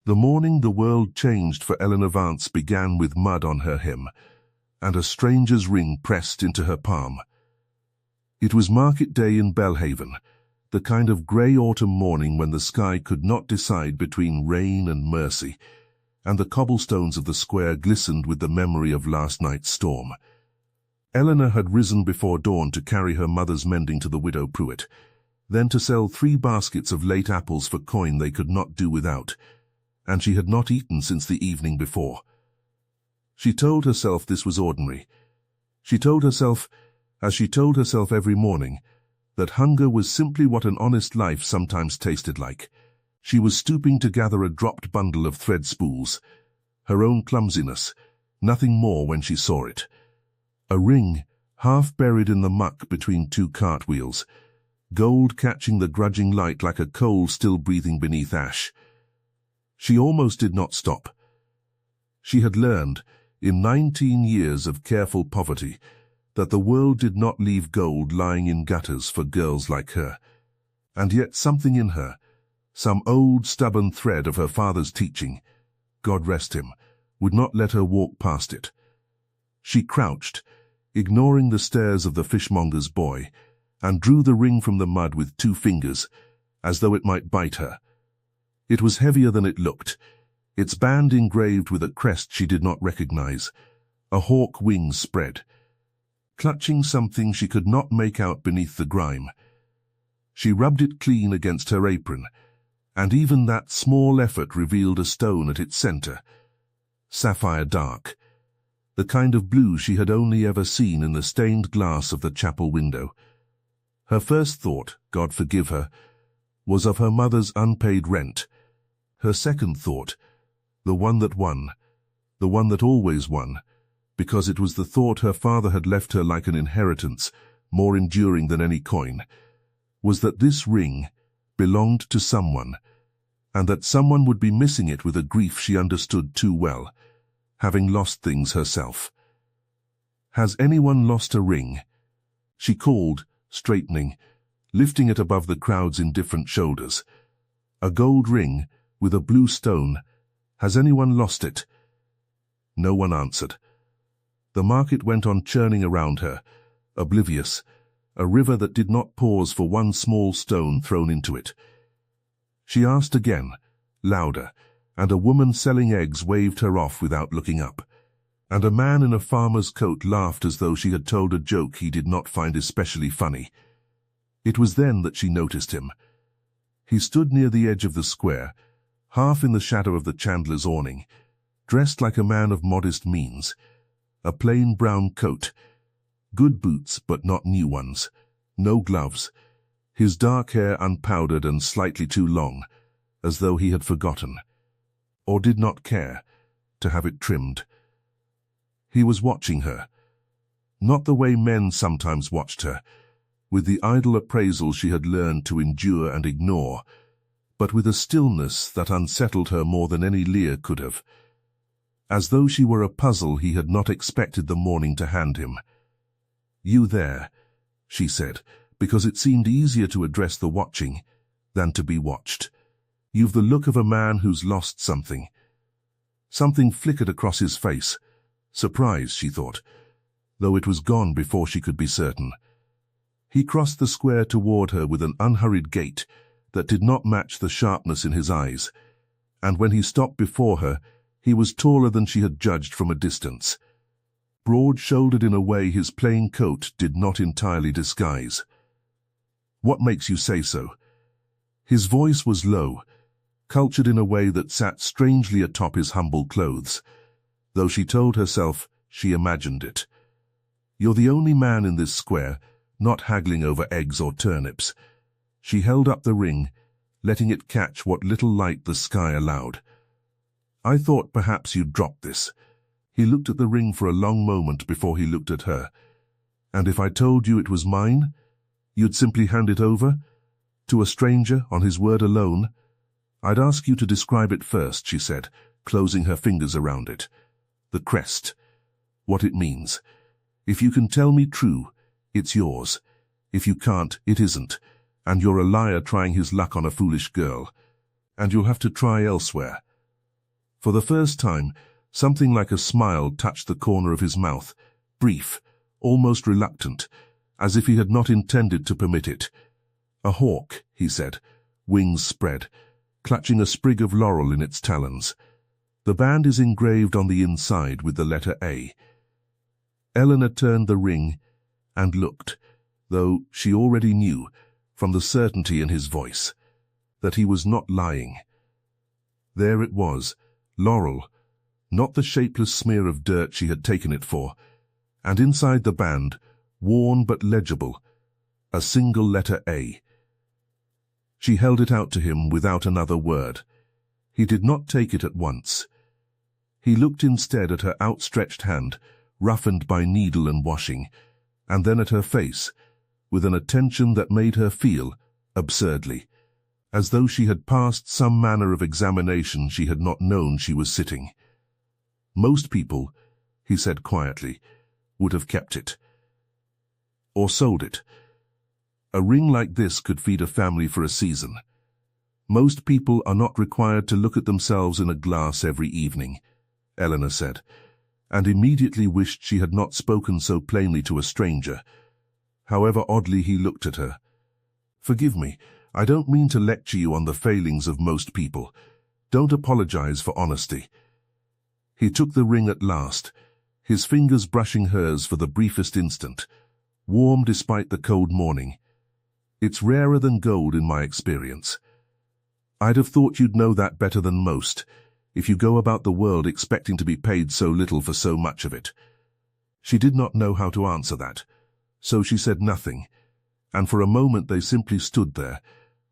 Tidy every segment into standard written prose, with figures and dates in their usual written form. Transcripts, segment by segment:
The morning the world changed for Eleanor Vance began with mud on her hem, and a stranger's ring pressed into her palm. It was market day in Belhaven, the kind of grey autumn morning when the sky could not decide between rain and mercy, and the cobblestones of the square glistened with the memory of last night's storm. Eleanor had risen before dawn to carry her mother's mending to the widow Pruitt, then to sell 3 baskets of late apples for coin they could not do without, and she had not eaten since the evening before. She told herself this was ordinary. She told herself, as she told herself every morning, that hunger was simply what an honest life sometimes tasted like. She was stooping to gather a dropped bundle of thread spools, her own clumsiness, nothing more when she saw it. A ring, half buried in the muck between 2 cartwheels, gold catching the grudging light like a coal still breathing beneath ash. She almost did not stop. She had learned, in 19 years of careful poverty, that the world did not leave gold lying in gutters for girls like her. And yet something in her, some old stubborn thread of her father's teaching, God rest him, would not let her walk past it. She crouched, ignoring the stares of the fishmonger's boy, and drew the ring from the mud with 2 fingers, as though it might bite her. It was heavier than it looked, its band engraved with a crest she did not recognize, a hawk wings spread. Clutching something she could not make out beneath the grime, she rubbed it clean against her apron, and even that small effort revealed a stone at its center, sapphire dark, the kind of blue she had only ever seen in the stained glass of the chapel window. Her first thought, God forgive her, was of her mother's unpaid rent. Her second thought, the one that won, the one that always won, because it was the thought her father had left her like an inheritance, more enduring than any coin, was that this ring belonged to someone, and that someone would be missing it with a grief she understood too well, having lost things herself. Has anyone lost a ring? She called, straightening, lifting it above the crowd's indifferent shoulders. A gold ring, with a blue stone. Has anyone lost it? No one answered. The market went on churning around her, oblivious, a river that did not pause for one small stone thrown into it. She asked again, louder, and a woman selling eggs waved her off without looking up, and a man in a farmer's coat laughed as though she had told a joke he did not find especially funny. It was then that she noticed him. He stood near the edge of the square, half in the shadow of the chandler's awning, dressed like a man of modest means, a plain brown coat, good boots but not new ones, no gloves, his dark hair unpowdered and slightly too long, as though he had forgotten, or did not care, to have it trimmed. He was watching her, not the way men sometimes watched her, with the idle appraisal she had learned to endure and ignore, but with a stillness that unsettled her more than any leer could have, as though she were a puzzle he had not expected the morning to hand him. "You there," she said, because it seemed easier to address the watching than to be watched. "You've the look of a man who's lost something." Something flickered across his face. Surprise, she thought, though it was gone before she could be certain. He crossed the square toward her with an unhurried gait that did not match the sharpness in his eyes, and when he stopped before her, he was taller than she had judged from a distance, broad-shouldered in a way his plain coat did not entirely disguise. "What makes you say so?" His voice was low, cultured in a way that sat strangely atop his humble clothes, though she told herself she imagined it. "You're the only man in this square not haggling over eggs or turnips." She held up the ring, letting it catch what little light the sky allowed. "I thought perhaps you'd drop this." He looked at the ring for a long moment before he looked at her. "And if I told you it was mine, you'd simply hand it over? To a stranger, on his word alone?" "I'd ask you to describe it first," she said, closing her fingers around it. "The crest. What it means. If you can tell me true, it's yours. If you can't, it isn't. And you're a liar trying his luck on a foolish girl. And you'll have to try elsewhere. For the first time, something like a smile touched the corner of his mouth, brief, almost reluctant, as if he had not intended to permit it. "A hawk," he said, wings spread, clutching a sprig of laurel in its talons. "The band is engraved on the inside with the letter A." Eleanor turned the ring and looked, though she already knew, from the certainty in his voice, that he was not lying. There it was, laurel, not the shapeless smear of dirt she had taken it for, and inside the band, worn but legible, a single letter A. She held it out to him without another word. He did not take it at once. He looked instead at her outstretched hand, roughened by needle and washing, and then at her face, with an attention that made her feel, absurdly, as though she had passed some manner of examination she had not known she was sitting. "Most people," he said quietly, "would have kept it. Or sold it. A ring like this could feed a family for a season. Most people are not required to look at themselves in a glass every evening," Eleanor said, and immediately wished she had not spoken so plainly to a stranger. However oddly he looked at her. "Forgive me, I don't mean to lecture you on the failings of most people. Don't apologize for honesty." He took the ring at last, his fingers brushing hers for the briefest instant, warm despite the cold morning. "It's rarer than gold in my experience. I'd have thought you'd know that better than most, if you go about the world expecting to be paid so little for so much of it." She did not know how to answer that, so she said nothing, and for a moment they simply stood there,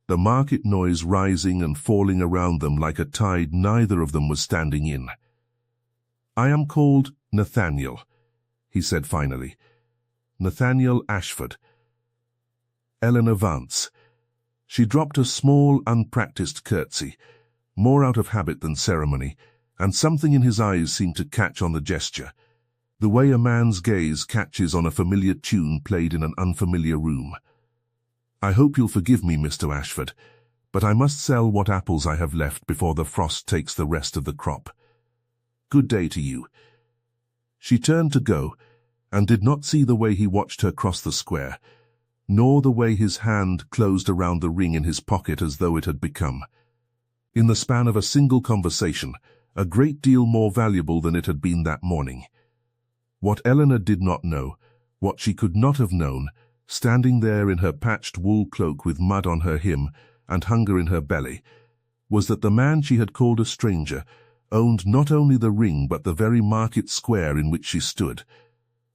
the market noise rising and falling around them like a tide neither of them was standing in. "I am called Nathaniel," he said finally. "Nathaniel Ashford. Eleanor Vance." She dropped a small, unpracticed curtsy, more out of habit than ceremony, and something in his eyes seemed to catch on the gesture, the way a man's gaze catches on a familiar tune played in an unfamiliar room. "I hope you'll forgive me, Mr. Ashford, but I must sell what apples I have left before the frost takes the rest of the crop. Good day to you." She turned to go, and did not see the way he watched her cross the square, nor the way his hand closed around the ring in his pocket as though it had become, in the span of a single conversation, a great deal more valuable than it had been that morning. What Eleanor did not know, what she could not have known, standing there in her patched wool cloak with mud on her hem and hunger in her belly, was that the man she had called a stranger owned not only the ring but the very market square in which she stood,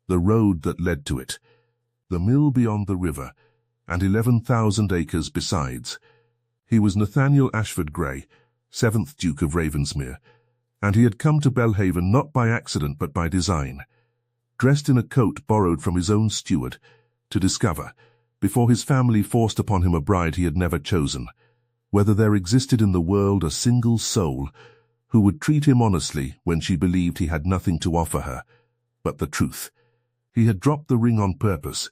the road that led to it, the mill beyond the river, and 11,000 acres besides. He was Nathaniel Ashford Grey, 7th Duke of Ravensmere, and he had come to Belhaven not by accident but by design, dressed in a coat borrowed from his own steward, to discover, before his family forced upon him a bride he had never chosen, whether there existed in the world a single soul who would treat him honestly when she believed he had nothing to offer her but the truth. He had dropped the ring on purpose.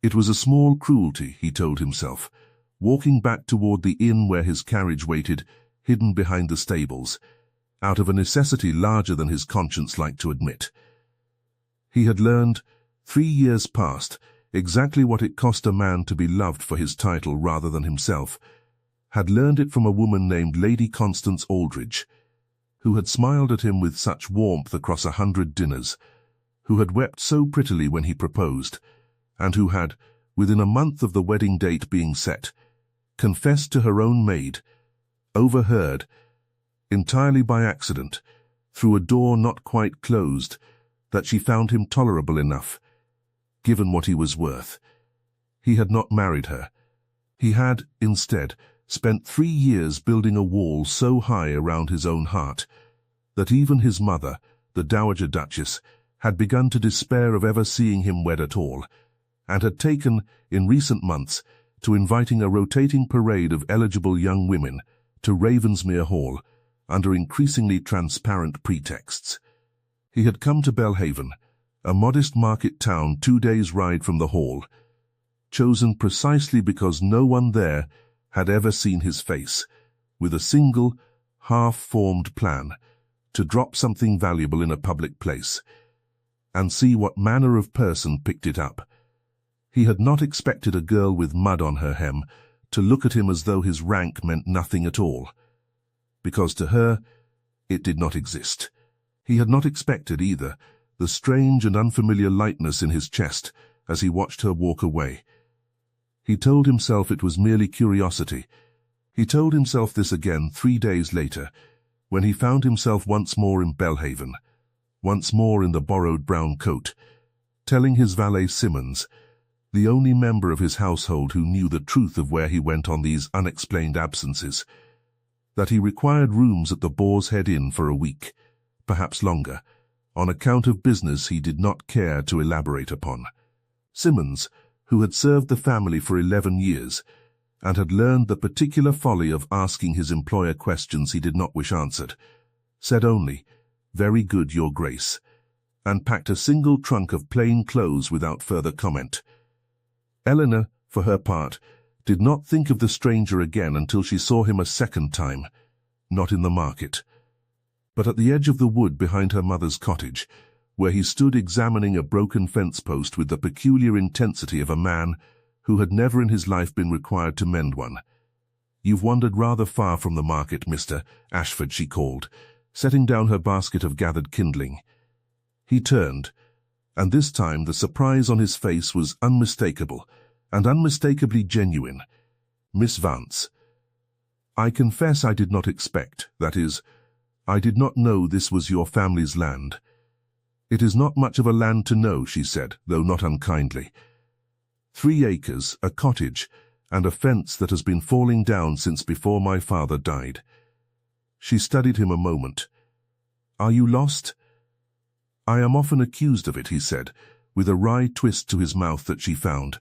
It was a small cruelty, he told himself, walking back toward the inn where his carriage waited, hidden behind the stables, out of a necessity larger than his conscience liked to admit. He had learned, 3 years past, exactly what it cost a man to be loved for his title rather than himself, had learned it from a woman named Lady Constance Aldridge, who had smiled at him with such warmth across 100 dinners, who had wept so prettily when he proposed, and who had, within a month of the wedding date being set, confessed to her own maid, overheard, entirely by accident, through a door not quite closed, that she found him tolerable enough, given what he was worth. He had not married her. He had, instead, spent 3 years building a wall so high around his own heart that even his mother, the Dowager Duchess, had begun to despair of ever seeing him wed at all, and had taken, in recent months, to inviting a rotating parade of eligible young women to Ravensmere Hall under increasingly transparent pretexts. He had come to Belhaven, a modest market town 2 days' ride from the hall, chosen precisely because no one there had ever seen his face, with a single, half-formed plan, to drop something valuable in a public place, and see what manner of person picked it up. He had not expected a girl with mud on her hem to look at him as though his rank meant nothing at all, because to her it did not exist. He had not expected, either, the strange and unfamiliar lightness in his chest as he watched her walk away. He told himself it was merely curiosity. He told himself this again 3 days later, when he found himself once more in Belhaven, once more in the borrowed brown coat, telling his valet Simmons, the only member of his household who knew the truth of where he went on these unexplained absences, that he required rooms at the Boar's Head Inn for a week, perhaps longer, on account of business he did not care to elaborate upon. Simmons, who had served the family for 11 years, and had learned the particular folly of asking his employer questions he did not wish answered, said only, "Very good, Your Grace," and packed a single trunk of plain clothes without further comment. Eleanor, for her part, did not think of the stranger again until she saw him a second time, not in the market, but at the edge of the wood behind her mother's cottage, where he stood examining a broken fence post with the peculiar intensity of a man who had never in his life been required to mend one. "You've wandered rather far from the market, Mr. Ashford," she called, setting down her basket of gathered kindling. He turned, and this time the surprise on his face was unmistakable, and unmistakably genuine. "Miss Vance, I confess I did not expect, that is, I did not know this was your family's land." "It is not much of a land to know," she said, though not unkindly. 3 acres, a cottage, and a fence that has been falling down since before my father died." She studied him a moment. "Are you lost?" "I am often accused of it," he said, with a wry twist to his mouth that she found,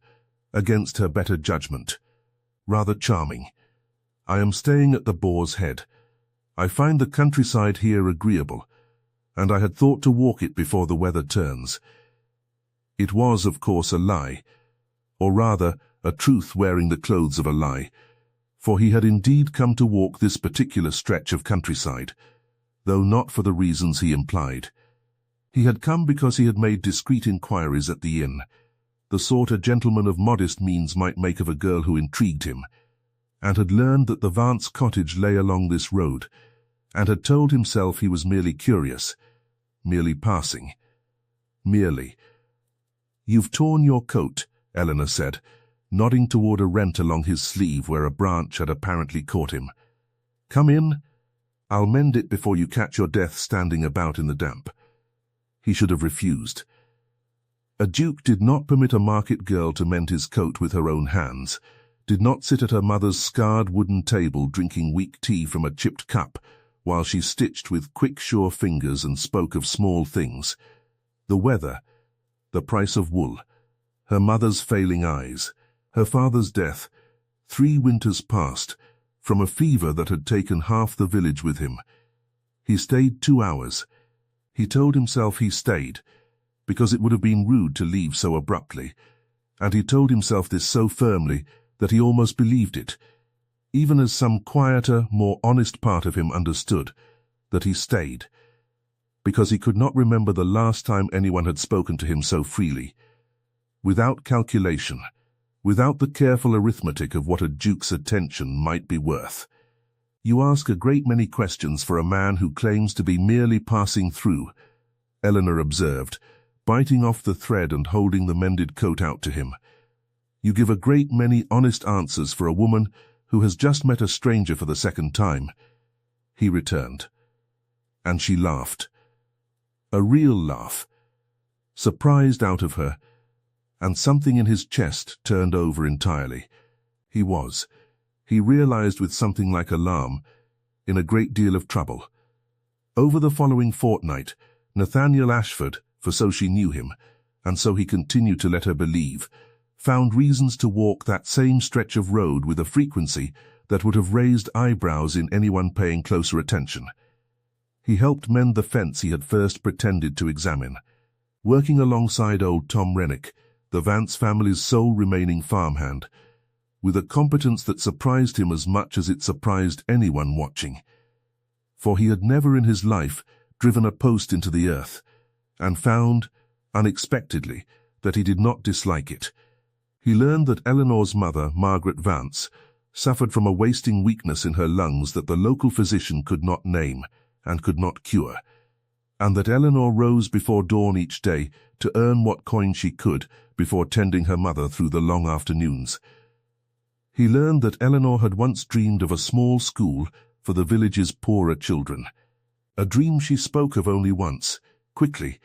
against her better judgment, rather charming. "I am staying at the Boar's Head. I find the countryside here agreeable, and I had thought to walk it before the weather turns." It was, of course, a lie, or rather, a truth wearing the clothes of a lie, for he had indeed come to walk this particular stretch of countryside, though not for the reasons he implied. He had come because he had made discreet inquiries at the inn, the sort a gentleman of modest means might make of a girl who intrigued him, and had learned that the Vance cottage lay along this road, and had told himself he was merely curious, merely passing. Merely. "You've torn your coat," Eleanor said, nodding toward a rent along his sleeve where a branch had apparently caught him. "Come in. I'll mend it before you catch your death standing about in the damp." He should have refused. A duke did not permit a market girl to mend his coat with her own hands, did not sit at her mother's scarred wooden table drinking weak tea from a chipped cup, while she stitched with quick, sure fingers and spoke of small things. The weather, the price of wool, her mother's failing eyes, her father's death, 3 winters past, from a fever that had taken half the village with him. He stayed 2 hours. He told himself he stayed, because it would have been rude to leave so abruptly, and he told himself this so firmly that he almost believed it, even as some quieter, more honest part of him understood that he stayed, because he could not remember the last time anyone had spoken to him so freely, without calculation, without the careful arithmetic of what a duke's attention might be worth. "You ask a great many questions for a man who claims to be merely passing through," Eleanor observed, biting off the thread and holding the mended coat out to him. "You give a great many honest answers for a woman who has just met a stranger for the second time," he returned. And she laughed. A real laugh, surprised out of her, and something in his chest turned over entirely. He realized with something like alarm, in a great deal of trouble. Over the following fortnight, Nathaniel Ashford, for so she knew him, and so he continued to let her believe, found reasons to walk that same stretch of road with a frequency that would have raised eyebrows in anyone paying closer attention. He helped mend the fence he had first pretended to examine, working alongside old Tom Rennick, the Vance family's sole remaining farmhand, with a competence that surprised him as much as it surprised anyone watching. For he had never in his life driven a post into the earth, and found, unexpectedly, that he did not dislike it. He learned that Eleanor's mother, Margaret Vance, suffered from a wasting weakness in her lungs that the local physician could not name and could not cure, and that Eleanor rose before dawn each day to earn what coin she could before tending her mother through the long afternoons. He learned that Eleanor had once dreamed of a small school for the village's poorer children, a dream she spoke of only once, quickly,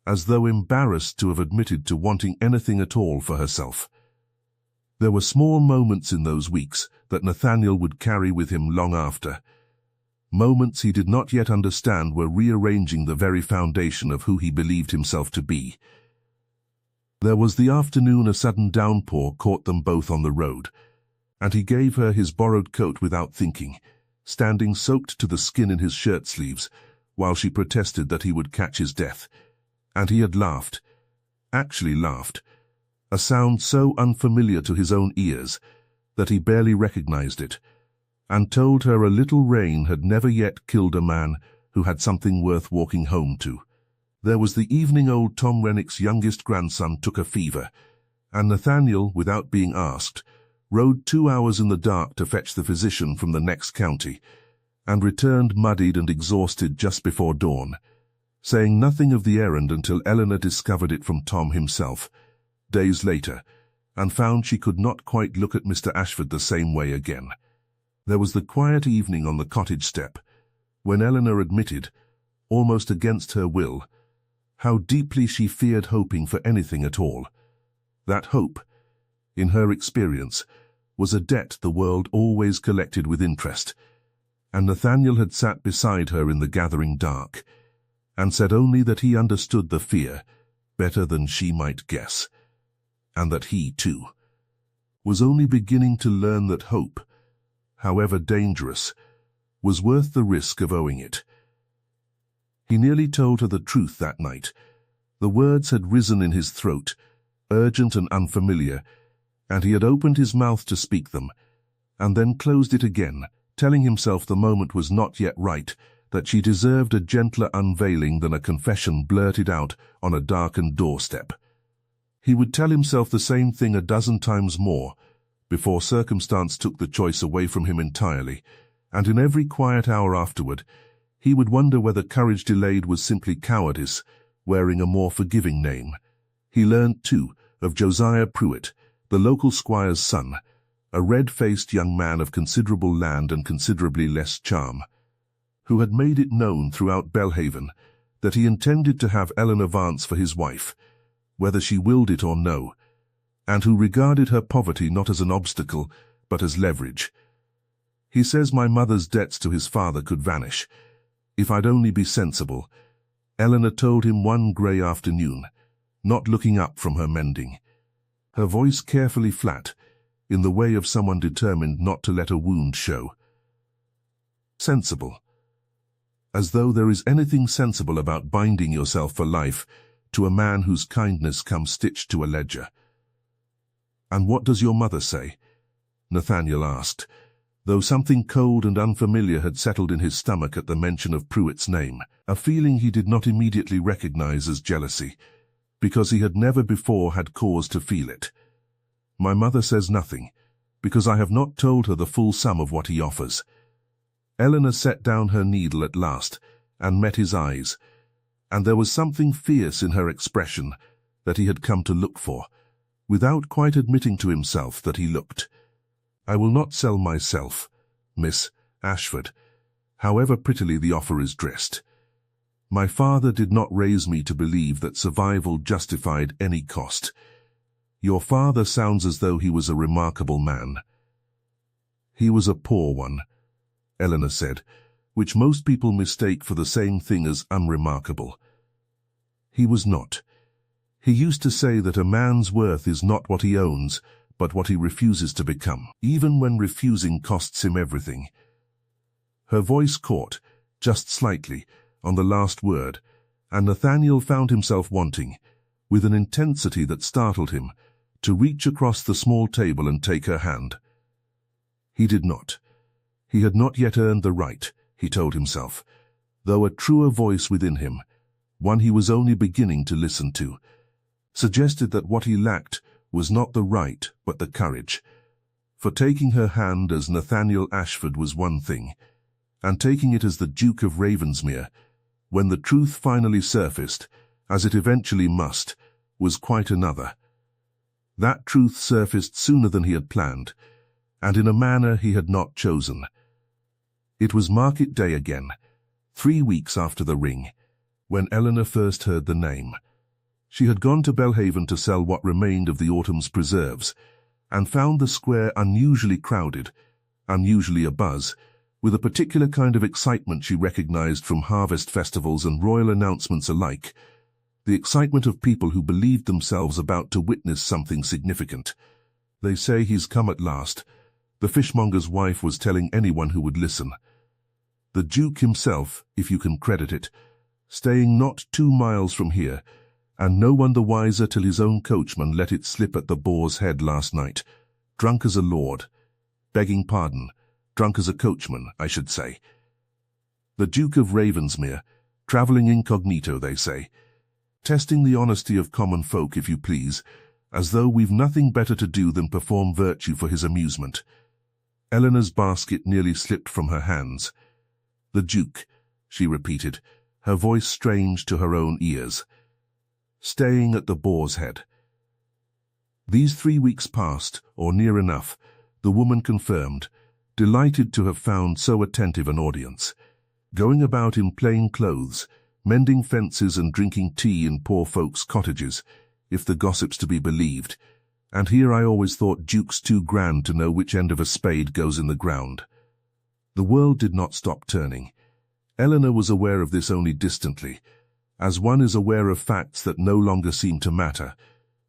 as though embarrassed to have admitted to wanting anything at all for herself. There were small moments in those weeks that Nathaniel would carry with him long after. Moments he did not yet understand were rearranging the very foundation of who he believed himself to be. There was the afternoon a sudden downpour caught them both on the road, and he gave her his borrowed coat without thinking, standing soaked to the skin in his shirt sleeves, while she protested that he would catch his death. And he had laughed, actually laughed, a sound so unfamiliar to his own ears that he barely recognized it, and told her a little rain had never yet killed a man who had something worth walking home to. There was the evening old Tom Rennick's youngest grandson took a fever, and Nathaniel, without being asked, rode 2 hours in the dark to fetch the physician from the next county, and returned muddied and exhausted just before dawn, saying nothing of the errand until Eleanor discovered it from Tom himself, days later, and found she could not quite look at Mr. Ashford the same way again. There was the quiet evening on the cottage step, when Eleanor admitted, almost against her will, how deeply she feared hoping for anything at all. That hope, in her experience, was a debt the world always collected with interest, and Nathaniel had sat beside her in the gathering dark, and said only that he understood the fear better than she might guess, and that he, too, was only beginning to learn that hope, however dangerous, was worth the risk of owing it. He nearly told her the truth that night. The words had risen in his throat, urgent and unfamiliar, and he had opened his mouth to speak them, and then closed it again, telling himself the moment was not yet right, that she deserved a gentler unveiling than a confession blurted out on a darkened doorstep. He would tell himself the same thing a dozen times more, before circumstance took the choice away from him entirely, and in every quiet hour afterward, he would wonder whether courage delayed was simply cowardice, wearing a more forgiving name. He learned, too, of Josiah Pruitt, the local squire's son, a red-faced young man of considerable land and considerably less charm, who had made it known throughout Belhaven that he intended to have Eleanor Vance for his wife, whether she willed it or no, and who regarded her poverty not as an obstacle, but as leverage. He says my mother's debts to his father could vanish, if I'd only be sensible, Eleanor told him one grey afternoon, not looking up from her mending, her voice carefully flat, in the way of someone determined not to let a wound show. Sensible. As though there is anything sensible about binding yourself for life to a man whose kindness comes stitched to a ledger. And what does your mother say? Nathaniel asked, though something cold and unfamiliar had settled in his stomach at the mention of Pruitt's name, a feeling he did not immediately recognize as jealousy, because he had never before had cause to feel it. My mother says nothing, because I have not told her the full sum of what he offers. Eleanor set down her needle at last, and met his eyes, and there was something fierce in her expression that he had come to look for, without quite admitting to himself that he looked. I will not sell myself, Miss Ashford, however prettily the offer is dressed. My father did not raise me to believe that survival justified any cost. Your father sounds as though he was a remarkable man. He was a poor one, Eleanor said, which most people mistake for the same thing as unremarkable. He was not. He used to say that a man's worth is not what he owns, but what he refuses to become, even when refusing costs him everything. Her voice caught, just slightly, on the last word, and Nathaniel found himself wanting, with an intensity that startled him, to reach across the small table and take her hand. He did not. He had not yet earned the right, he told himself. though a truer voice within him, one he was only beginning to listen to, suggested that what he lacked was not the right but the courage. For taking her hand as Nathaniel Ashford was one thing, and taking it as the Duke of Ravensmere, when the truth finally surfaced, as it eventually must, was quite another. That truth surfaced sooner than he had planned, and in a manner he had not chosen. It was market day again, 3 weeks after the ring, when Eleanor first heard the name. She had gone to Belhaven to sell what remained of the autumn's preserves, and found the square unusually crowded, unusually abuzz, with a particular kind of excitement she recognized from harvest festivals and royal announcements alike, the excitement of people who believed themselves about to witness something significant. "They say he's come at last," the fishmonger's wife was telling anyone who would listen. The Duke himself, if you can credit it, staying not 2 miles from here, and no one the wiser till his own coachman let it slip at the Boar's Head last night, drunk as a lord, begging pardon, drunk as a coachman, I should say. The Duke of Ravensmere, travelling incognito, they say, testing the honesty of common folk, if you please, as though we've nothing better to do than perform virtue for his amusement. Eleanor's basket nearly slipped from her hands. "The Duke," she repeated, her voice strange to her own ears. "Staying at the Boar's Head." These 3 weeks passed, or near enough, the woman confirmed, delighted to have found so attentive an audience. Going about in plain clothes, mending fences and drinking tea in poor folks' cottages, if the gossip's to be believed, and here I always thought dukes too grand to know which end of a spade goes in the ground. The world did not stop turning. Eleanor was aware of this only distantly, as one is aware of facts that no longer seem to matter,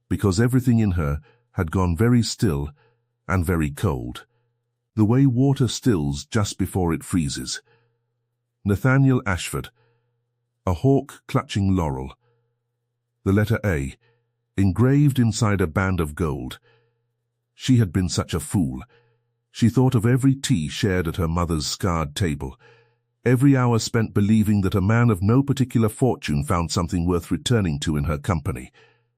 because everything in her had gone very still and very cold, the way water stills just before it freezes. Nathaniel Ashford, a hawk clutching laurel. The letter A, engraved inside a band of gold. She had been such a fool. She thought of every tea shared at her mother's scarred table, every hour spent believing that a man of no particular fortune found something worth returning to in her company,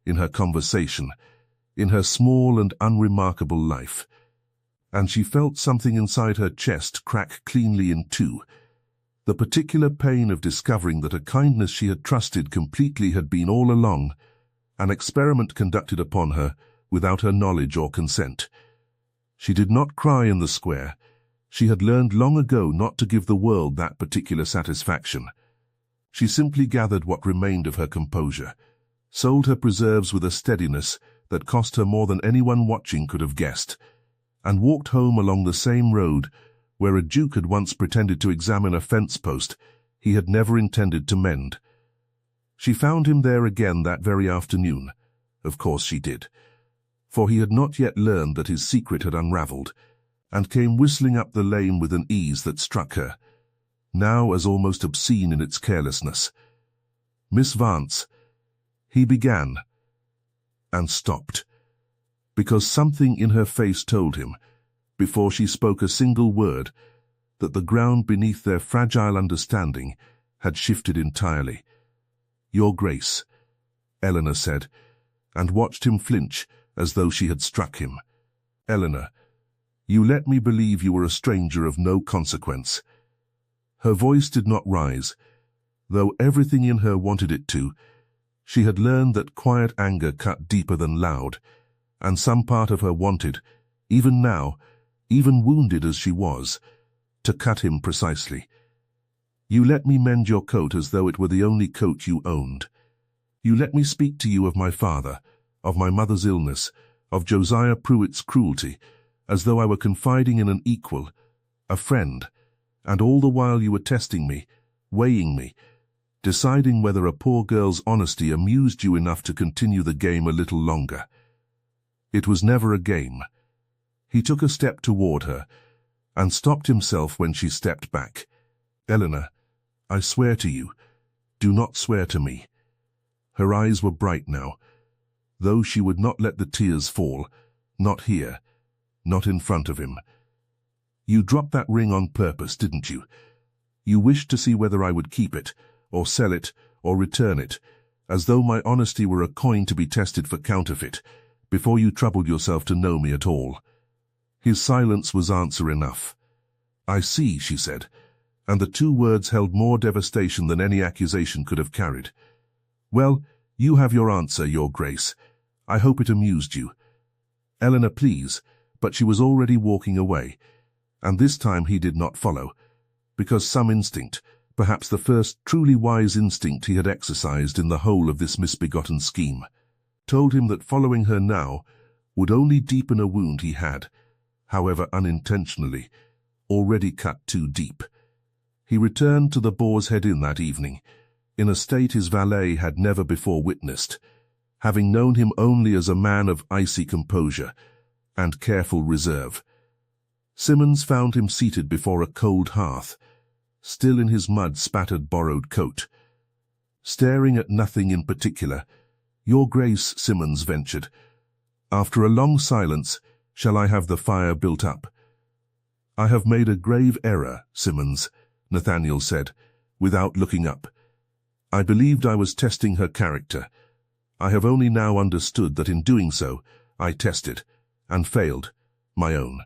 in her conversation, in her small and unremarkable life. And she felt something inside her chest crack cleanly in two, the particular pain of discovering that a kindness she had trusted completely had been all along an experiment conducted upon her without her knowledge or consent. She did not cry in the square. She had learned long ago not to give the world that particular satisfaction. She simply gathered what remained of her composure, sold her preserves with a steadiness that cost her more than anyone watching could have guessed, and walked home along the same road where a duke had once pretended to examine a fence post he had never intended to mend. She found him there again that very afternoon. Of course she did, for he had not yet learned that his secret had unravelled, and came whistling up the lane with an ease that struck her, now as almost obscene in its carelessness. "Miss Vance," he began, and stopped, because something in her face told him, before she spoke a single word, that the ground beneath their fragile understanding had shifted entirely. "Your Grace," Eleanor said, and watched him flinch as though she had struck him. "Eleanor, you let me believe you were a stranger of no consequence." Her voice did not rise, though everything in her wanted it to. She had learned that quiet anger cut deeper than loud, and some part of her wanted, even now, even wounded as she was, to cut him precisely. "You let me mend your coat as though it were the only coat you owned. You let me speak to you of my father, of my mother's illness, of Josiah Pruitt's cruelty, as though I were confiding in an equal, a friend, and all the while you were testing me, weighing me, deciding whether a poor girl's honesty amused you enough to continue the game a little longer. It was never a game." He took a step toward her, and stopped himself when she stepped back. "Eleanor, I swear to you, do not swear to me." Her eyes were bright now, though she would not let the tears fall, not here, not in front of him. "You dropped that ring on purpose, didn't you? You wished to see whether I would keep it, or sell it, or return it, as though my honesty were a coin to be tested for counterfeit, before you troubled yourself to know me at all." His silence was answer enough. "I see," she said, and the two words held more devastation than any accusation could have carried. "Well, you have your answer, Your Grace. I hope it amused you." "Eleanor, please," but she was already walking away, and this time he did not follow, because some instinct, perhaps the first truly wise instinct he had exercised in the whole of this misbegotten scheme, told him that following her now would only deepen a wound he had, however unintentionally, already cut too deep. He returned to the Boar's Head Inn that evening, in a state his valet had never before witnessed, having known him only as a man of icy composure and careful reserve. Simmons found him seated before a cold hearth, still in his mud-spattered borrowed coat. Staring at nothing in particular, "Your Grace," Simmons ventured, after a long silence, "shall I have the fire built up?" "I have made a grave error, Simmons," Nathaniel said, without looking up. "I believed I was testing her character. I have only now understood that in doing so, I tested, and failed, my own.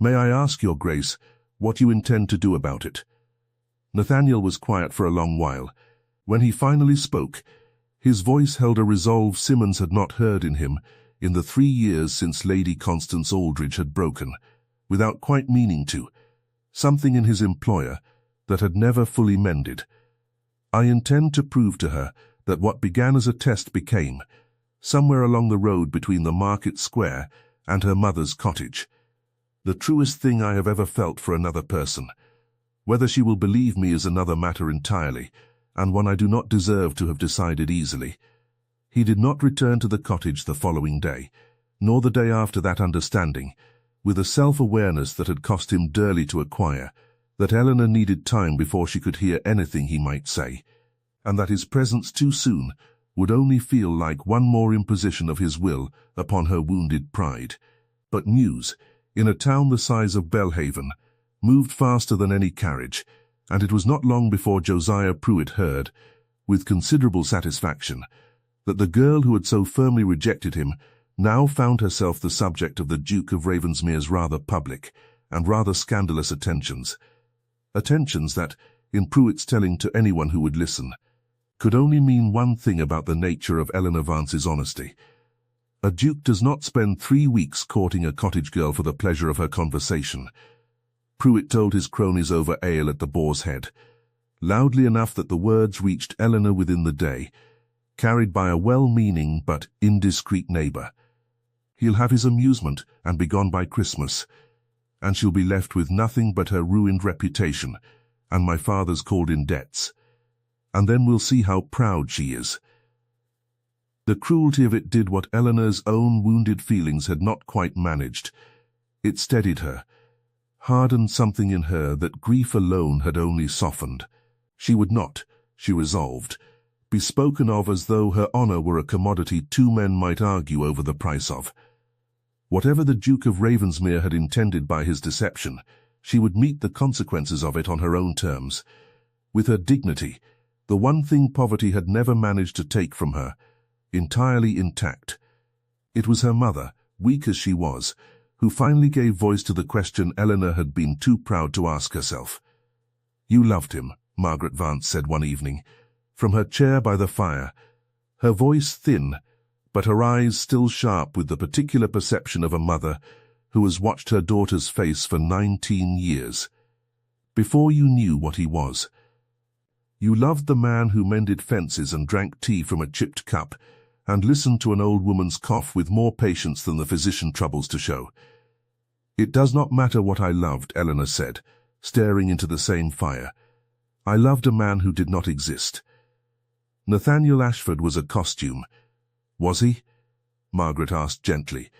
May I ask, Your Grace, what you intend to do about it?" Nathaniel was quiet for a long while. When he finally spoke, his voice held a resolve Simmons had not heard in him in the 3 years since Lady Constance Aldridge had broken, without quite meaning to, something in his employer that had never fully mended. "I intend to prove to her that what began as a test became, somewhere along the road between the market square and her mother's cottage, the truest thing I have ever felt for another person. Whether she will believe me is another matter entirely, and one I do not deserve to have decided easily." He did not return to the cottage the following day, nor the day after that understanding, with a self-awareness that had cost him dearly to acquire, that Eleanor needed time before she could hear anything he might say, and that his presence too soon would only feel like one more imposition of his will upon her wounded pride. But news, in a town the size of Belhaven, moved faster than any carriage, and it was not long before Josiah Pruitt heard, with considerable satisfaction, that the girl who had so firmly rejected him now found herself the subject of the Duke of Ravensmere's rather public and rather scandalous attentions. Attentions that, in Pruitt's telling to anyone who would listen, could only mean one thing about the nature of Eleanor Vance's honesty. A duke does not spend 3 weeks courting a cottage girl for the pleasure of her conversation. Pruitt told his cronies over ale at the Boar's Head, loudly enough that the words reached Eleanor within the day, carried by a well-meaning but indiscreet neighbour. "He'll have his amusement and be gone by Christmas, and she'll be left with nothing but her ruined reputation and my father's called-in debts. And then we'll see how proud she is." The cruelty of it did what Eleanor's own wounded feelings had not quite managed. It steadied her, hardened something in her that grief alone had only softened. She would not, she resolved, be spoken of as though her honour were a commodity 2 men might argue over the price of. Whatever the Duke of Ravensmere had intended by his deception, she would meet the consequences of it on her own terms, with her dignity, the one thing poverty had never managed to take from her, entirely intact. It was her mother, weak as she was, who finally gave voice to the question Eleanor had been too proud to ask herself. "You loved him," Margaret Vance said one evening, from her chair by the fire, her voice thin, but her eyes still sharp with the particular perception of a mother who has watched her daughter's face for 19 years. "Before you knew what he was. You loved the man who mended fences and drank tea from a chipped cup, and listened to an old woman's cough with more patience than the physician troubles to show." "It does not matter what I loved," Eleanor said, staring into the same fire. "I loved a man who did not exist." Nathaniel Ashford was a costume. Was he? Margaret asked gently.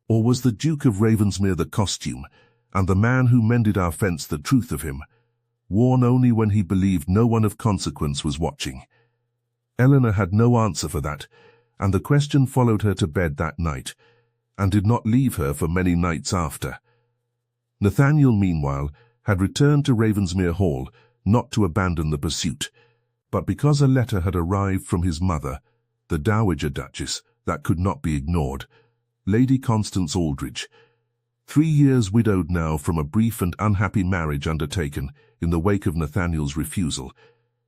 Or was the Duke of Ravensmere the costume, and the man who mended our fence the truth of him, worn only when he believed no one of consequence was watching? Eleanor had no answer for that, and the question followed her to bed that night, and did not leave her for many nights after. Nathaniel, meanwhile, had returned to Ravensmere Hall, not to abandon the pursuit, but because a letter had arrived from his mother, the Dowager Duchess, that could not be ignored. Lady Constance Aldridge, 3 years widowed now from a brief and unhappy marriage undertaken in the wake of Nathaniel's refusal,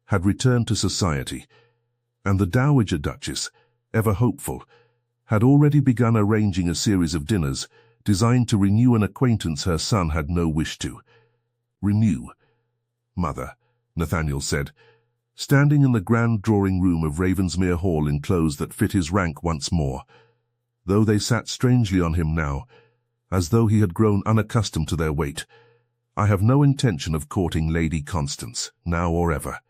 had returned to society, and the Dowager Duchess, ever hopeful, had already begun arranging a series of dinners designed to renew an acquaintance her son had no wish to. "Renew, Mother," Nathaniel said, standing in the grand drawing-room of Ravensmere Hall in clothes that fit his rank once more, though they sat strangely on him now, as though he had grown unaccustomed to their weight. "I have no intention of courting Lady Constance, now or ever.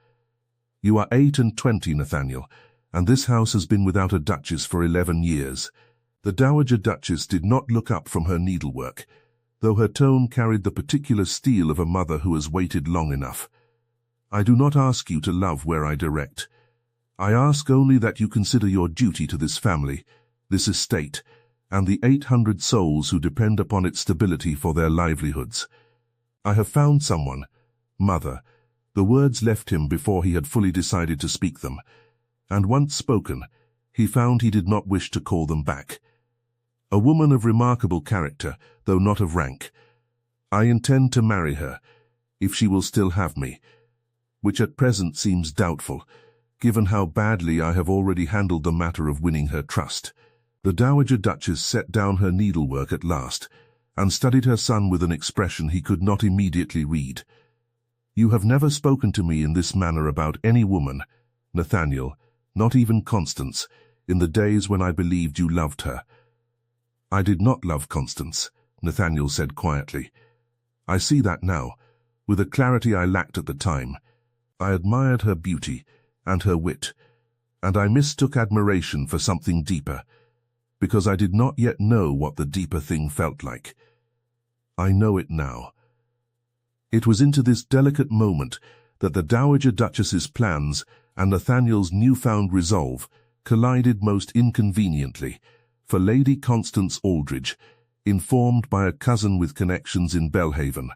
You are 28, Nathaniel, and this house has been without a duchess for 11 years. The Dowager Duchess did not look up from her needlework, though her tone carried the particular steel of a mother who has waited long enough. "I do not ask you to love where I direct. I ask only that you consider your duty to this family, this estate, and the 800 souls who depend upon its stability for their livelihoods. I have found someone, Mother." The words left him before he had fully decided to speak them, and once spoken, he found he did not wish to call them back. "A woman of remarkable character, though not of rank. I intend to marry her, if she will still have me, which at present seems doubtful, given how badly I have already handled the matter of winning her trust." The Dowager Duchess set down her needlework at last, and studied her son with an expression he could not immediately read. "You have never spoken to me in this manner about any woman, Nathaniel, not even Constance, in the days when I believed you loved her." "I did not love Constance," Nathaniel said quietly. "I see that now, with a clarity I lacked at the time. I admired her beauty and her wit, and I mistook admiration for something deeper, because I did not yet know what the deeper thing felt like. I know it now." It was into this delicate moment that the Dowager Duchess's plans and Nathaniel's newfound resolve collided most inconveniently, for Lady Constance Aldridge, informed by a cousin with connections in Belhaven,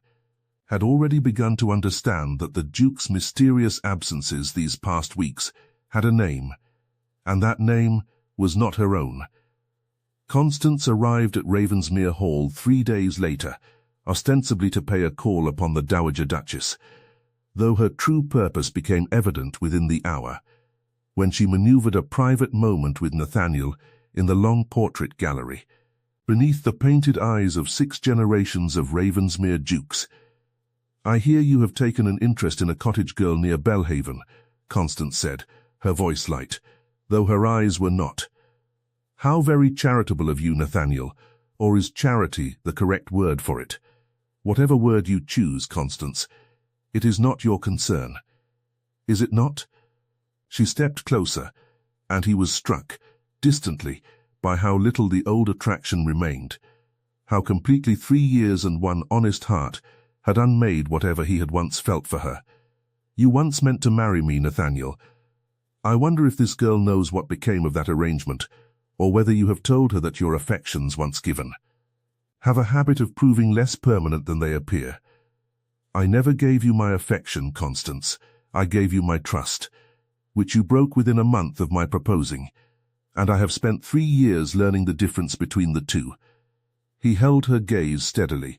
had already begun to understand that the Duke's mysterious absences these past weeks had a name, and that name was not her own. Constance arrived at Ravensmere Hall 3 days later, ostensibly to pay a call upon the Dowager Duchess, though her true purpose became evident within the hour, when she maneuvered a private moment with Nathaniel in the long portrait gallery, beneath the painted eyes of 6 generations of Ravensmere dukes. "I hear you have taken an interest in a cottage girl near Belhaven," Constance said, her voice light, though her eyes were not. "How very charitable of you, Nathaniel, or is charity the correct word for it? Whatever word you choose, Constance, it is not your concern. Is it not?" She stepped closer, and he was struck, distantly, by how little the old attraction remained, how completely 3 years and one honest heart had unmade whatever he had once felt for her. "You once meant to marry me, Nathaniel. I wonder if this girl knows what became of that arrangement, or whether you have told her that your affections, once given, have a habit of proving less permanent than they appear. I never gave you my affection, Constance. I gave you my trust, which you broke within a month of my proposing, and I have spent 3 years learning the difference between the two." He held her gaze steadily.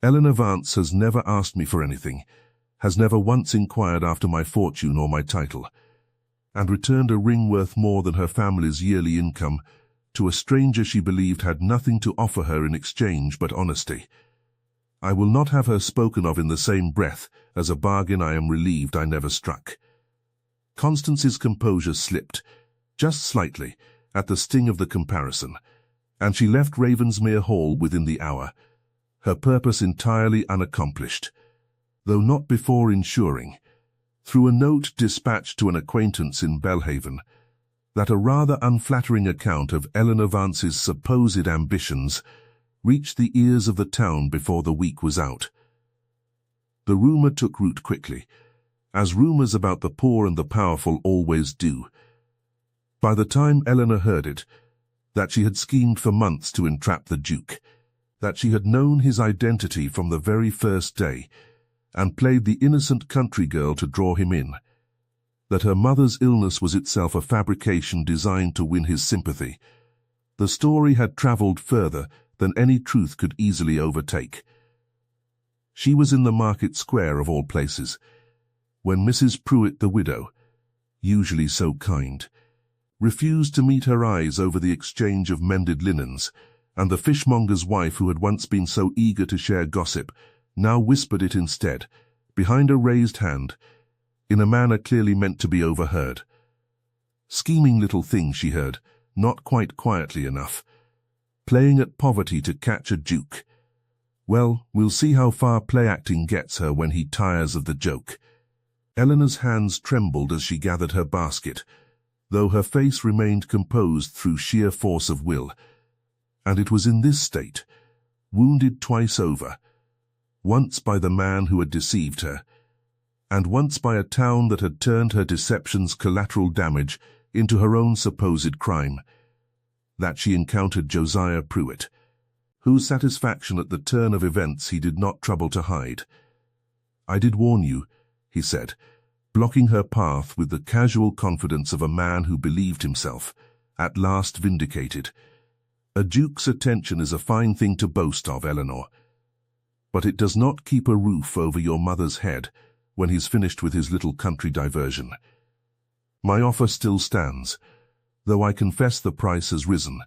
"Eleanor Vance has never asked me for anything, has never once inquired after my fortune or my title, and returned a ring worth more than her family's yearly income to a stranger she believed had nothing to offer her in exchange but honesty. I will not have her spoken of in the same breath as a bargain I am relieved I never struck." Constance's composure slipped, just slightly, at the sting of the comparison, and she left Ravensmere Hall within the hour, her purpose entirely unaccomplished, though not before ensuring, through a note dispatched to an acquaintance in Belhaven, that a rather unflattering account of Eleanor Vance's supposed ambitions reached the ears of the town before the week was out. The rumor took root quickly, as rumors about the poor and the powerful always do. By the time Eleanor heard it, that she had schemed for months to entrap the Duke, that she had known his identity from the very first day, and played the innocent country girl to draw him in, that her mother's illness was itself a fabrication designed to win his sympathy. The story had travelled further than any truth could easily overtake. She was in the market square of all places, when Mrs. Pruitt the widow, usually so kind, refused to meet her eyes over the exchange of mended linens, and the fishmonger's wife, who had once been so eager to share gossip, now whispered it instead, behind a raised hand, in a manner clearly meant to be overheard. Scheming little things she heard, not quite quietly enough. Playing at poverty to catch a duke. Well, we'll see how far play-acting gets her when he tires of the joke. Eleanor's hands trembled as she gathered her basket, though her face remained composed through sheer force of will. And it was in this state, wounded twice over, once by the man who had deceived her, and once by a town that had turned her deception's collateral damage into her own supposed crime, that she encountered Josiah Pruitt, whose satisfaction at the turn of events he did not trouble to hide. "I did warn you," he said, blocking her path with the casual confidence of a man who believed himself at last vindicated. "A duke's attention is a fine thing to boast of, Eleanor, but it does not keep a roof over your mother's head when he's finished with his little country diversion. My offer still stands, though I confess the price has risen,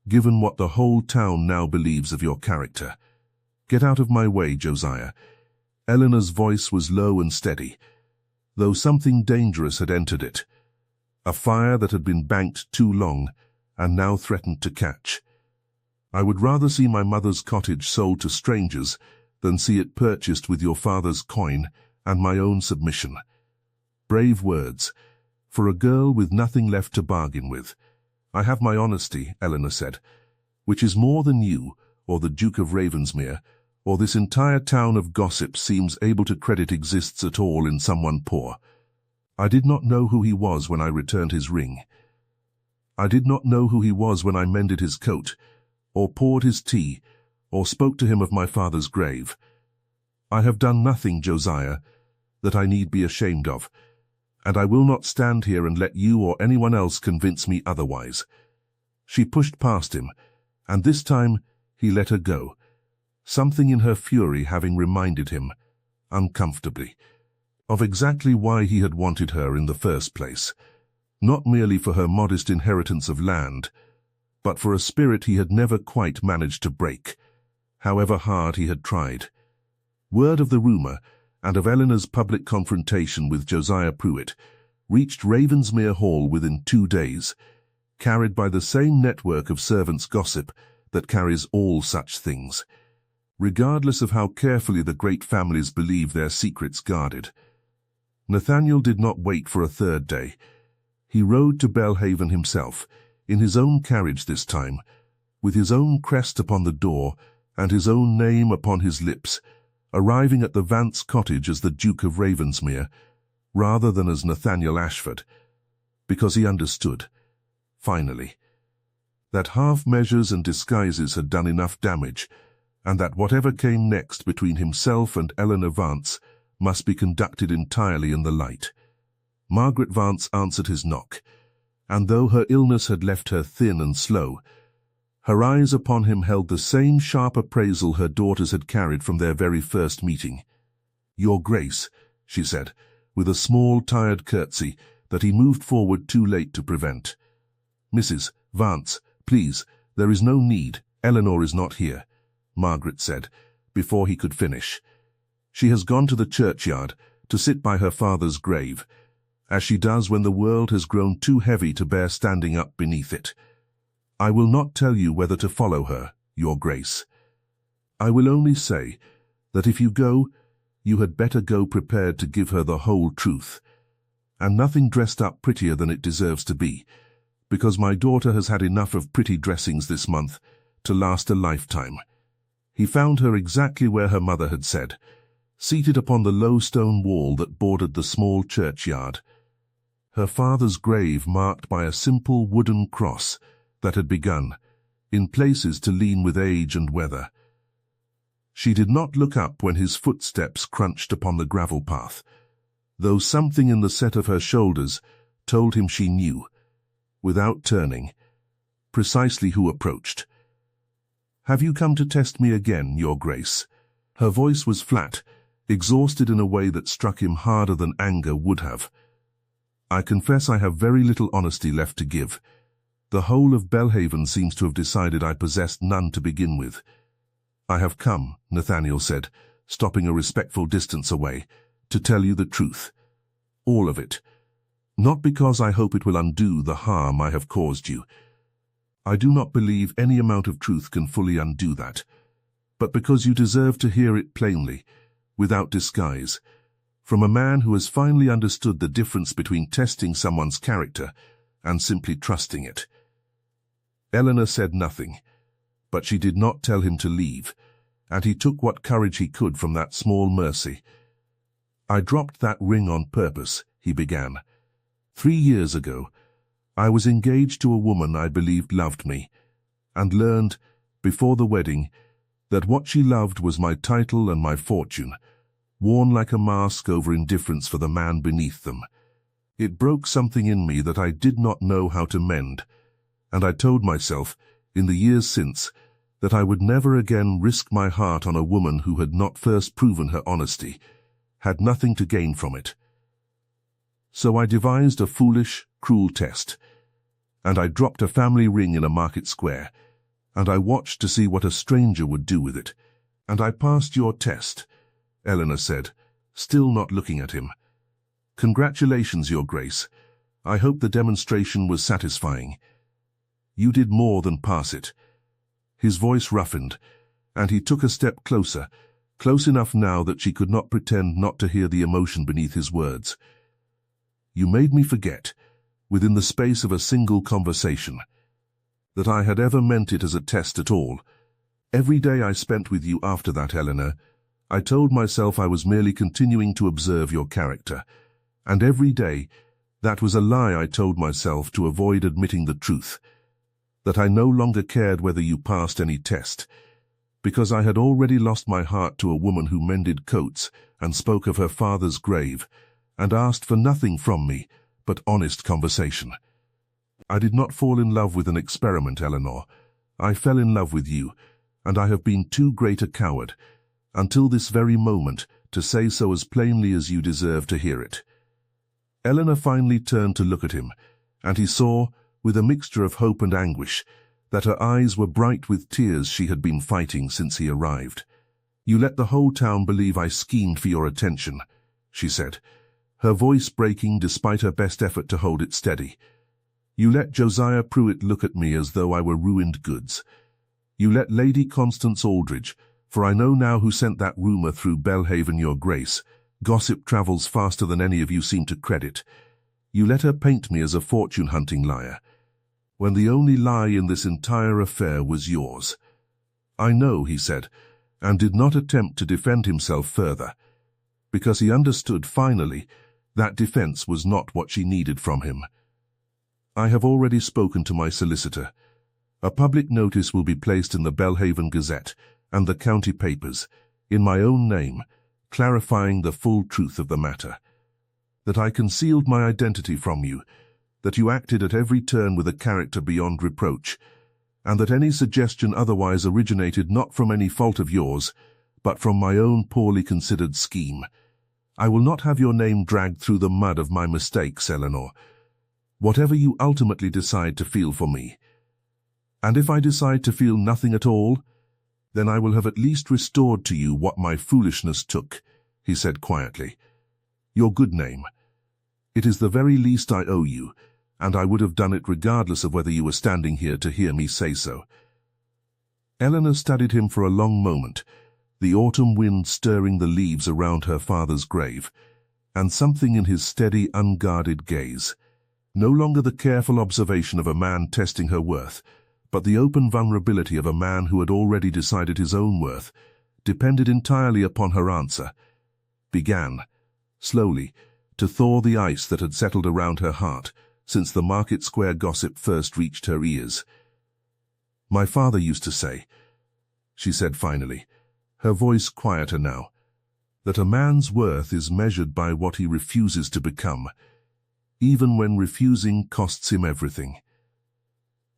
given what the whole town now believes of your character. Get out of my way, Josiah." Eleanor's voice was low and steady, though something dangerous had entered it, a fire that had been banked too long and now threatened to catch. "I would rather see my mother's cottage sold to strangers than see it purchased with your father's coin and my own submission." Brave words, for a girl with nothing left to bargain with. "I have my honesty," Eleanor said, "which is more than you, or the Duke of Ravensmere, or this entire town of gossip seems able to credit exists at all in someone poor. I did not know who he was when I returned his ring. I did not know who he was when I mended his coat, or poured his tea, or spoke to him of my father's grave. I have done nothing, Josiah, that I need be ashamed of, and I will not stand here and let you or anyone else convince me otherwise." She pushed past him, and this time he let her go, something in her fury having reminded him, uncomfortably, of exactly why he had wanted her in the first place, not merely for her modest inheritance of land, but for a spirit he had never quite managed to break, however hard he had tried. Word of the rumour, and of Eleanor's public confrontation with Josiah Pruitt, reached Ravensmere Hall within 2 days, carried by the same network of servants' gossip that carries all such things, regardless of how carefully the great families believe their secrets guarded. Nathaniel did not wait for a 3rd day. He rode to Belhaven himself, in his own carriage this time, with his own crest upon the door and his own name upon his lips, arriving at the Vance cottage as the Duke of Ravensmere, rather than as Nathaniel Ashford, because he understood, finally, that half measures and disguises had done enough damage, and that whatever came next between himself and Eleanor Vance must be conducted entirely in the light. Margaret Vance answered his knock, and though her illness had left her thin and slow, her eyes upon him held the same sharp appraisal her daughters had carried from their very first meeting. "Your Grace," she said, with a small, tired curtsy that he moved forward too late to prevent. "Mrs. Vance, please, there is no need. Eleanor is not here," Margaret said, before he could finish. "She has gone to the churchyard to sit by her father's grave, as she does when the world has grown too heavy to bear standing up beneath it. I will not tell you whether to follow her, Your Grace. I will only say that if you go, you had better go prepared to give her the whole truth, and nothing dressed up prettier than it deserves to be, because my daughter has had enough of pretty dressings this month to last a lifetime." He found her exactly where her mother had said, seated upon the low stone wall that bordered the small churchyard, her father's grave marked by a simple wooden cross that had begun, in places, to lean with age and weather, She did not look up when his footsteps crunched upon the gravel path, though something in the set of her shoulders told him she knew, without turning, precisely who approached. "Have you come to test me again, Your Grace?" Her voice was flat, exhausted in a way that struck him harder than anger would have. "I confess I have very little honesty left to give. The whole of Belhaven seems to have decided I possessed none to begin with." "I have come," Nathaniel said, stopping a respectful distance away, "to tell you the truth. All of it. Not because I hope it will undo the harm I have caused you. I do not believe any amount of truth can fully undo that, but because you deserve to hear it plainly, without disguise, from a man who has finally understood the difference between testing someone's character and simply trusting it." Eleanor said nothing, but she did not tell him to leave, and he took what courage he could from that small mercy. "I dropped that ring on purpose," he began. 3 years ago, I was engaged to a woman I believed loved me, and learned, before the wedding, that what she loved was my title and my fortune, worn like a mask over indifference for the man beneath them. It broke something in me that I did not know how to mend, and I told myself, in the years since, that I would never again risk my heart on a woman who had not first proven her honesty, had nothing to gain from it. So I devised a foolish, cruel test, and I dropped a family ring in a market square, and I watched to see what a stranger would do with it. And I passed your test," Eleanor said, still not looking at him. "Congratulations, Your Grace. I hope the demonstration was satisfying. You did more than pass it." His voice roughened, and he took a step closer, close enough now that she could not pretend not to hear the emotion beneath his words. "You made me forget, within the space of a single conversation, that I had ever meant it as a test at all. Every day I spent with you after that, Eleanor, I told myself I was merely continuing to observe your character, and every day that was a lie I told myself to avoid admitting the truth, that I no longer cared whether you passed any test, because I had already lost my heart to a woman who mended coats and spoke of her father's grave, and asked for nothing from me but honest conversation. I did not fall in love with an experiment, Eleanor. I fell in love with you, and I have been too great a coward, until this very moment, to say so as plainly as you deserve to hear it." Eleanor finally turned to look at him, and he saw, with a mixture of hope and anguish, that her eyes were bright with tears she had been fighting since he arrived. "You let the whole town believe I schemed for your attention," she said, her voice breaking despite her best effort to hold it steady. "You let Josiah Pruitt look at me as though I were ruined goods. You let Lady Constance Aldridge, for I know now who sent that rumor through Belhaven, Your Grace. Gossip travels faster than any of you seem to credit. You let her paint me as a fortune-hunting liar, when the only lie in this entire affair was yours." "I know," he said, and did not attempt to defend himself further, because he understood finally that defense was not what she needed from him. "I have already spoken to my solicitor. A public notice will be placed in the Belhaven Gazette and the county papers, in my own name, clarifying the full truth of the matter. That I concealed my identity from you, that you acted at every turn with a character beyond reproach, and that any suggestion otherwise originated not from any fault of yours, but from my own poorly considered scheme. I will not have your name dragged through the mud of my mistakes, Eleanor, whatever you ultimately decide to feel for me. And if I decide to feel nothing at all, then I will have at least restored to you what my foolishness took," he said quietly. "Your good name. It is the very least I owe you, and I would have done it regardless of whether you were standing here to hear me say so." Eleanor studied him for a long moment, the autumn wind stirring the leaves around her father's grave, and something in his steady, unguarded gaze. No longer the careful observation of a man testing her worth, but the open vulnerability of a man who had already decided his own worth, depended entirely upon her answer, began, slowly, to thaw the ice that had settled around her heart since the market square gossip first reached her ears. "My father used to say," she said finally, her voice quieter now, that a man's worth is measured by what he refuses to become, even when refusing costs him everything.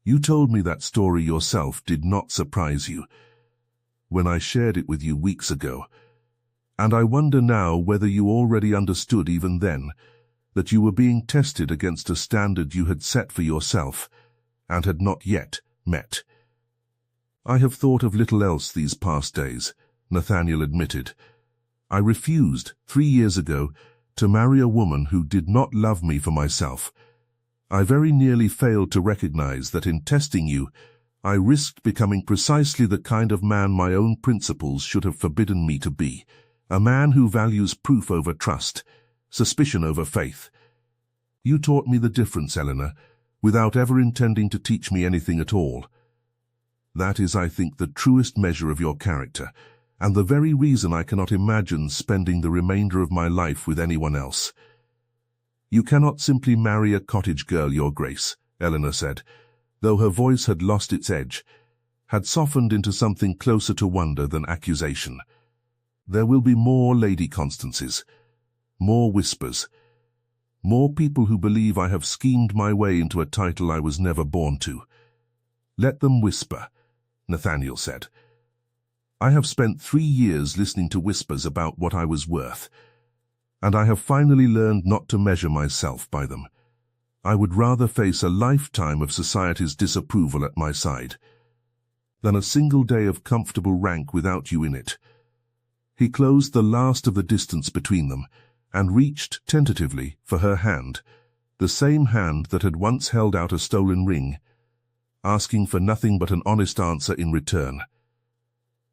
You told me that story yourself did not surprise you when I shared it with you weeks ago, and I wonder now whether you already understood even then that you were being tested against a standard you had set for yourself and had not yet met. I have thought of little else these past days, Nathaniel admitted. I refused 3 years ago to marry a woman who did not love me for myself. I very nearly failed to recognize that in testing you, I risked becoming precisely the kind of man my own principles should have forbidden me to be, a man who values proof over trust, suspicion over faith. You taught me the difference, Eleanor, without ever intending to teach me anything at all. That is, I think, the truest measure of your character, and the very reason I cannot imagine spending the remainder of my life with anyone else. You cannot simply marry a cottage girl, Your Grace, Eleanor said, though her voice had lost its edge, had softened into something closer to wonder than accusation. There will be more Lady Constances, more whispers, more people who believe I have schemed my way into a title I was never born to. Let them whisper, Nathaniel said. I have spent 3 years listening to whispers about what I was worth, and I have finally learned not to measure myself by them. I would rather face a lifetime of society's disapproval at my side than a single day of comfortable rank without you in it. He closed the last of the distance between them and reached tentatively for her hand, the same hand that had once held out a stolen ring, asking for nothing but an honest answer in return.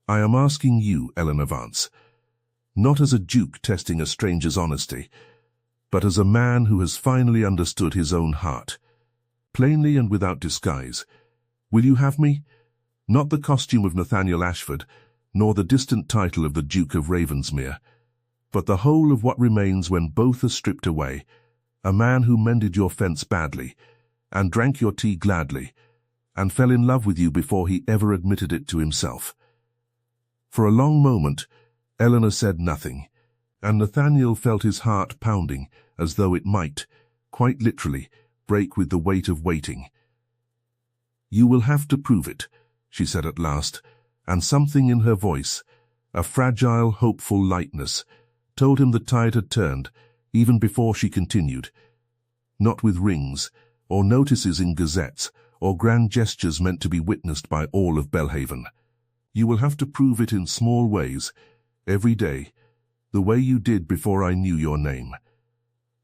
I am asking you, Eleanor Vance, not as a duke testing a stranger's honesty, but as a man who has finally understood his own heart. Plainly and without disguise, will you have me? Not the costume of Nathaniel Ashford, nor the distant title of the Duke of Ravensmere, but the whole of what remains when both are stripped away, a man who mended your fence badly, and drank your tea gladly, and fell in love with you before he ever admitted it to himself. For a long moment, Eleanor said nothing, and Nathaniel felt his heart pounding as though it might, quite literally, break with the weight of waiting. You will have to prove it, she said at last, and something in her voice, a fragile, hopeful lightness, told him the tide had turned, even before she continued. Not with rings, or notices in gazettes, or grand gestures meant to be witnessed by all of Belhaven. You will have to prove it in small ways, every day, the way you did before I knew your name.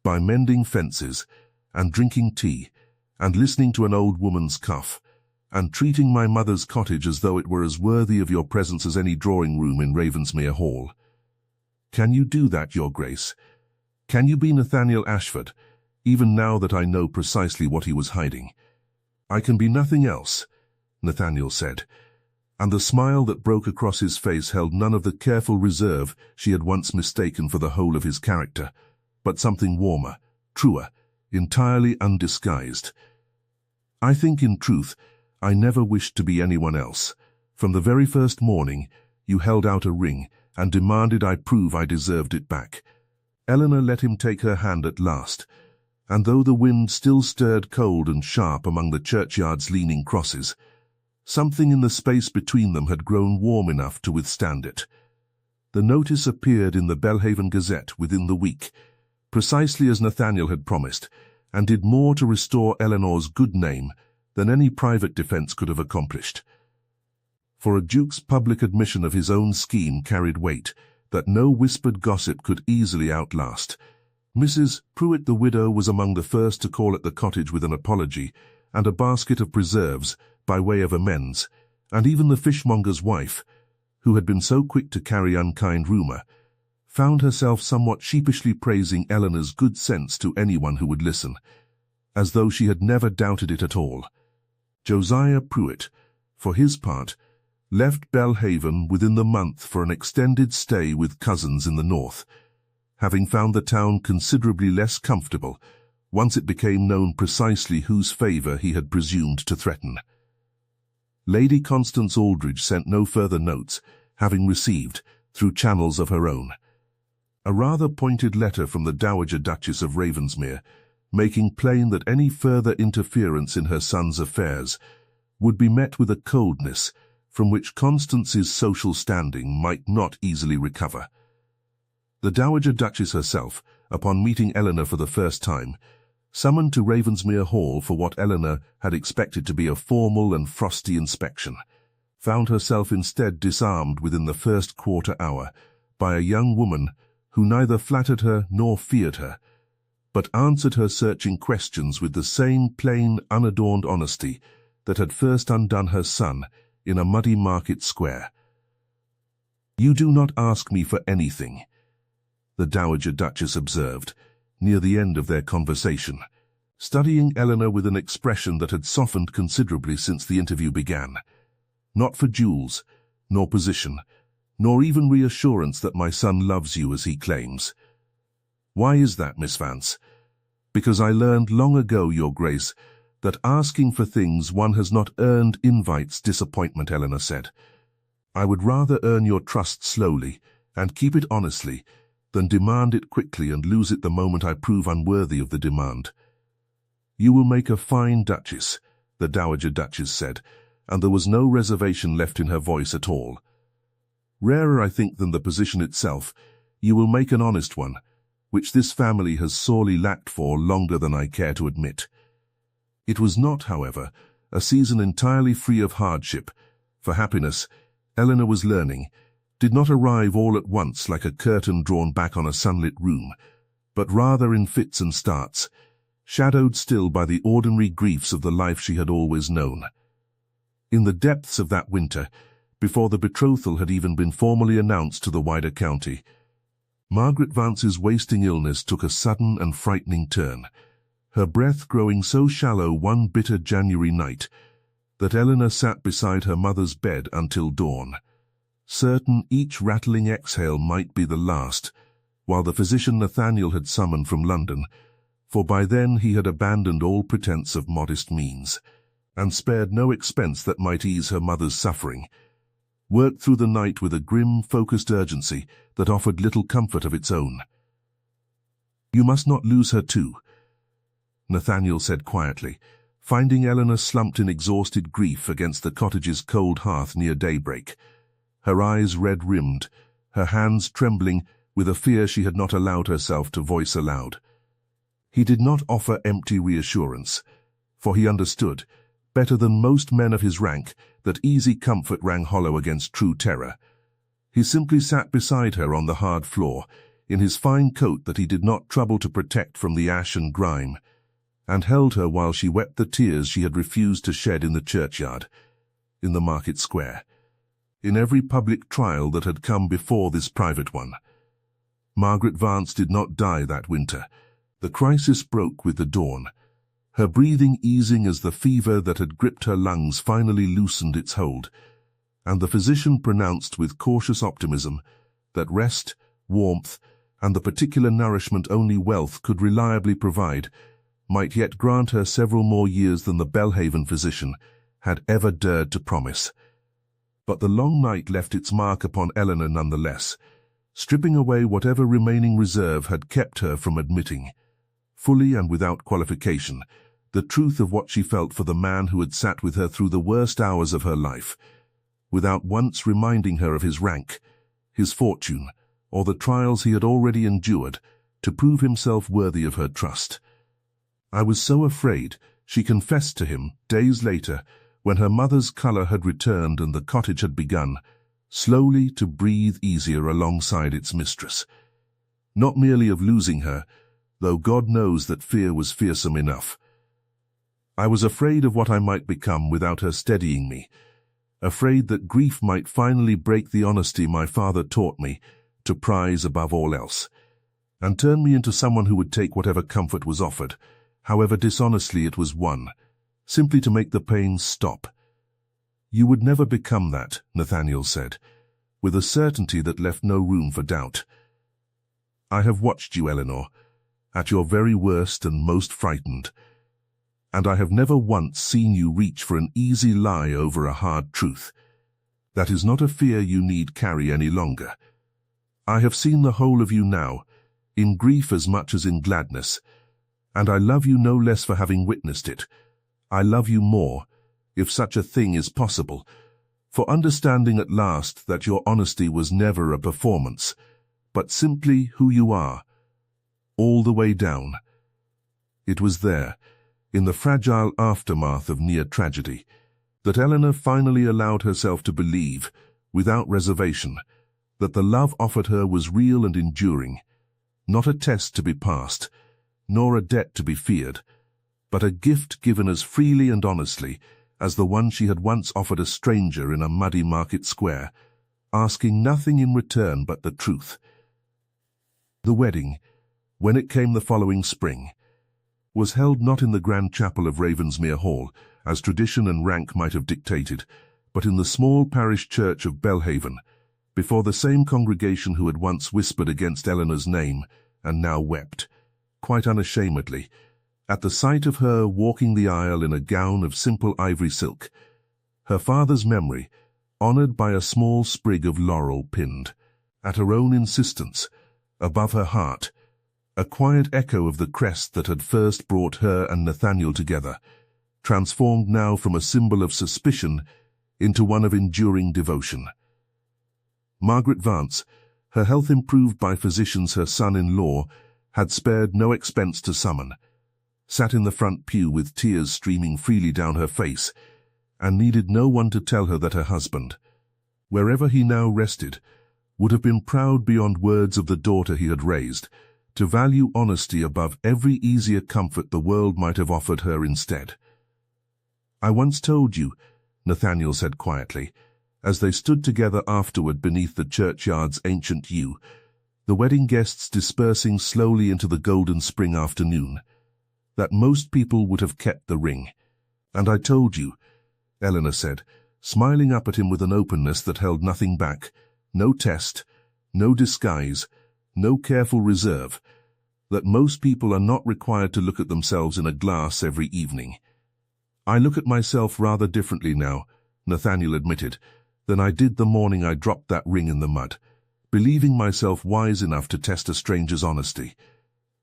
By mending fences, and drinking tea, and listening to an old woman's cough, and treating my mother's cottage as though it were as worthy of your presence as any drawing-room in Ravensmere Hall. Can you do that, Your Grace? Can you be Nathaniel Ashford, even now that I know precisely what he was hiding? I can be nothing else, Nathaniel said, and the smile that broke across his face held none of the careful reserve she had once mistaken for the whole of his character, but something warmer, truer, entirely undisguised. I think, in truth, I never wished to be anyone else. From the very first morning, you held out a ring and demanded I prove I deserved it back. Eleanor let him take her hand at last, and though the wind still stirred cold and sharp among the churchyard's leaning crosses, something in the space between them had grown warm enough to withstand it. The notice appeared in the Belhaven Gazette within the week, precisely as Nathaniel had promised, and did more to restore Eleanor's good name than any private defense could have accomplished. For a duke's public admission of his own scheme carried weight that no whispered gossip could easily outlast. Mrs. Pruitt the widow was among the first to call at the cottage with an apology and a basket of preserves by way of amends, and even the fishmonger's wife, who had been so quick to carry unkind rumour, found herself somewhat sheepishly praising Eleanor's good sense to anyone who would listen, as though she had never doubted it at all. Josiah Pruitt, for his part, left Belhaven within the month for an extended stay with cousins in the north, having found the town considerably less comfortable once it became known precisely whose favour he had presumed to threaten. Lady Constance Aldridge sent no further notes, having received, through channels of her own, a rather pointed letter from the Dowager Duchess of Ravensmere, making plain that any further interference in her son's affairs would be met with a coldness from which Constance's social standing might not easily recover. The Dowager Duchess herself, upon meeting Eleanor for the first time, summoned to Ravensmere Hall for what Eleanor had expected to be a formal and frosty inspection, found herself instead disarmed within the first quarter hour by a young woman who neither flattered her nor feared her, but answered her searching questions with the same plain, unadorned honesty that had first undone her son in a muddy market square. "You do not ask me for anything," the Dowager Duchess observed, near the end of their conversation, studying Eleanor with an expression that had softened considerably since the interview began. "Not for jewels, nor position, nor even reassurance that my son loves you as he claims." "Why is that, Miss Vance?" "Because I learned long ago, Your Grace, that asking for things one has not earned invites disappointment," Eleanor said. "I would rather earn your trust slowly and keep it honestly than demand it quickly and lose it the moment I prove unworthy of the demand." "You will make a fine Duchess," the Dowager Duchess said, and there was no reservation left in her voice at all. "Rarer, I think, than the position itself, you will make an honest one, which this family has sorely lacked for longer than I care to admit." It was not, however, a season entirely free of hardship, for happiness, Eleanor was learning, did not arrive all at once like a curtain drawn back on a sunlit room, but rather in fits and starts, shadowed still by the ordinary griefs of the life she had always known. In the depths of that winter, before the betrothal had even been formally announced to the wider county, Margaret Vance's wasting illness took a sudden and frightening turn, her breath growing so shallow one bitter January night that Eleanor sat beside her mother's bed until dawn, certain each rattling exhale might be the last, while the physician Nathaniel had summoned from London, for by then he had abandoned all pretence of modest means, and spared no expense that might ease her mother's suffering, worked through the night with a grim, focused urgency that offered little comfort of its own. "You must not lose her too," Nathaniel said quietly, finding Eleanor slumped in exhausted grief against the cottage's cold hearth near daybreak, her eyes red-rimmed, her hands trembling with a fear she had not allowed herself to voice aloud. He did not offer empty reassurance, for he understood, better than most men of his rank, that easy comfort rang hollow against true terror. He simply sat beside her on the hard floor, in his fine coat that he did not trouble to protect from the ash and grime, and held her while she wept the tears she had refused to shed in the churchyard, in the market square, in every public trial that had come before this private one. Margaret Vance did not die that winter. The crisis broke with the dawn, her breathing easing as the fever that had gripped her lungs finally loosened its hold, and the physician pronounced with cautious optimism that rest, warmth, and the particular nourishment only wealth could reliably provide might yet grant her several more years than the Belhaven physician had ever dared to promise. But the long night left its mark upon Eleanor nonetheless, stripping away whatever remaining reserve had kept her from admitting, fully and without qualification, the truth of what she felt for the man who had sat with her through the worst hours of her life, without once reminding her of his rank, his fortune, or the trials he had already endured to prove himself worthy of her trust. "I was so afraid," she confessed to him days later, when her mother's colour had returned and the cottage had begun, slowly to breathe easier alongside its mistress. Not merely of losing her, though God knows that fear was fearsome enough. "I was afraid of what I might become without her steadying me, afraid that grief might finally break the honesty my father taught me to prize above all else, and turn me into someone who would take whatever comfort was offered, however dishonestly it was won, simply to make the pain stop." "You would never become that," Nathaniel said, with a certainty that left no room for doubt. "I have watched you, Eleanor, at your very worst and most frightened, and I have never once seen you reach for an easy lie over a hard truth. That is not a fear you need carry any longer. I have seen the whole of you now, in grief as much as in gladness, and I love you no less for having witnessed it. I love you more, if such a thing is possible, for understanding at last that your honesty was never a performance, but simply who you are, all the way down. It was there, in the fragile aftermath of near tragedy, that Eleanor finally allowed herself to believe, without reservation, that the love offered her was real and enduring, not a test to be passed, nor a debt to be feared, but a gift given as freely and honestly as the one she had once offered a stranger in a muddy market square, asking nothing in return but the truth. The wedding, when it came the following spring, was held not in the grand chapel of Ravensmere Hall, as tradition and rank might have dictated, but in the small parish church of Belhaven, before the same congregation who had once whispered against Eleanor's name and now wept, quite unashamedly, at the sight of her walking the aisle in a gown of simple ivory silk, her father's memory honored by a small sprig of laurel pinned, at her own insistence, above her heart, a quiet echo of the crest that had first brought her and Nathaniel together, transformed now from a symbol of suspicion into one of enduring devotion. Margaret Vance, her health improved by physicians her son-in-law, had spared no expense to summon, sat in the front pew with tears streaming freely down her face, and needed no one to tell her that her husband, wherever he now rested, would have been proud beyond words of the daughter he had raised, to value honesty above every easier comfort the world might have offered her instead. "I once told you," Nathaniel said quietly, as they stood together afterward beneath the churchyard's ancient yew, the wedding guests dispersing slowly into the golden spring afternoon, "that most people would have kept the ring. And I told you," Eleanor said, smiling up at him with an openness that held nothing back, no test, no disguise, no careful reserve, that most people are not required to look at themselves in a glass every evening. "I look at myself rather differently now," Nathaniel admitted, "than I did the morning I dropped that ring in the mud, believing myself wise enough to test a stranger's honesty.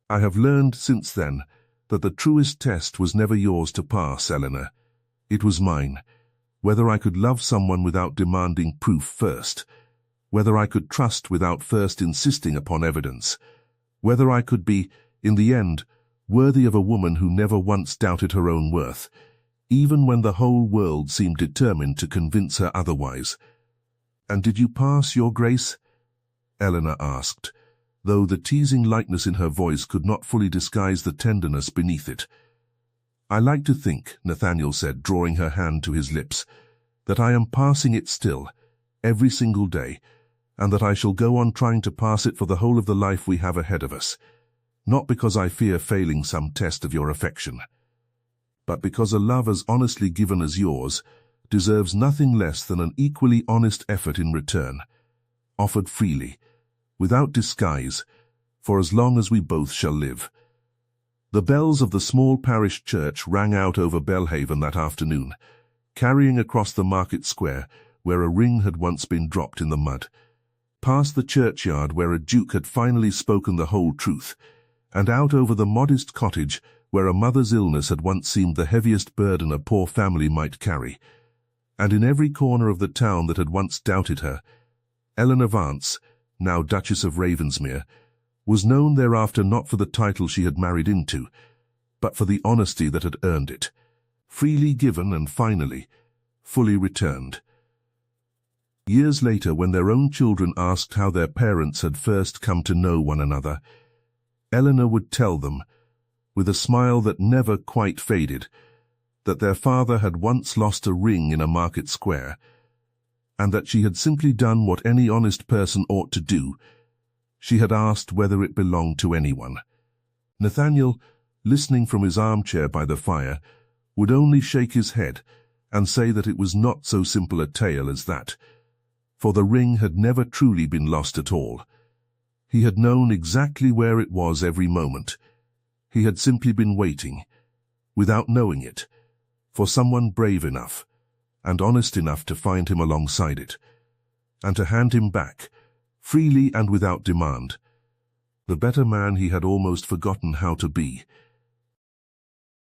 I have learned since then that the truest test was never yours to pass, Eleanor. It was mine, whether I could love someone without demanding proof first, whether I could trust without first insisting upon evidence, whether I could be, in the end, worthy of a woman who never once doubted her own worth, even when the whole world seemed determined to convince her otherwise." "And did you pass, Your Grace?" Eleanor asked, though the teasing lightness in her voice could not fully disguise the tenderness beneath it. "I like to think," Nathaniel said, drawing her hand to his lips, "that I am passing it still, every single day, and that I shall go on trying to pass it for the whole of the life we have ahead of us, not because I fear failing some test of your affection, but because a love as honestly given as yours deserves nothing less than an equally honest effort in return, offered freely, without disguise, for as long as we both shall live." The bells of the small parish church rang out over Belhaven that afternoon, carrying across the market square where a ring had once been dropped in the mud, past the churchyard where a duke had finally spoken the whole truth, and out over the modest cottage where a mother's illness had once seemed the heaviest burden a poor family might carry, and in every corner of the town that had once doubted her, Eleanor Vance, now Duchess of Ravensmere, was known thereafter not for the title she had married into, but for the honesty that had earned it, freely given and finally, fully returned. Years later, when their own children asked how their parents had first come to know one another, Eleanor would tell them, with a smile that never quite faded, that their father had once lost a ring in a market square, and that she had simply done what any honest person ought to do. She had asked whether it belonged to anyone. Nathaniel, listening from his armchair by the fire, would only shake his head and say that it was not so simple a tale as that, for the ring had never truly been lost at all. He had known exactly where it was every moment. He had simply been waiting, without knowing it, for someone brave enough, and honest enough to find him alongside it, and to hand him back, freely and without demand, the better man he had almost forgotten how to be.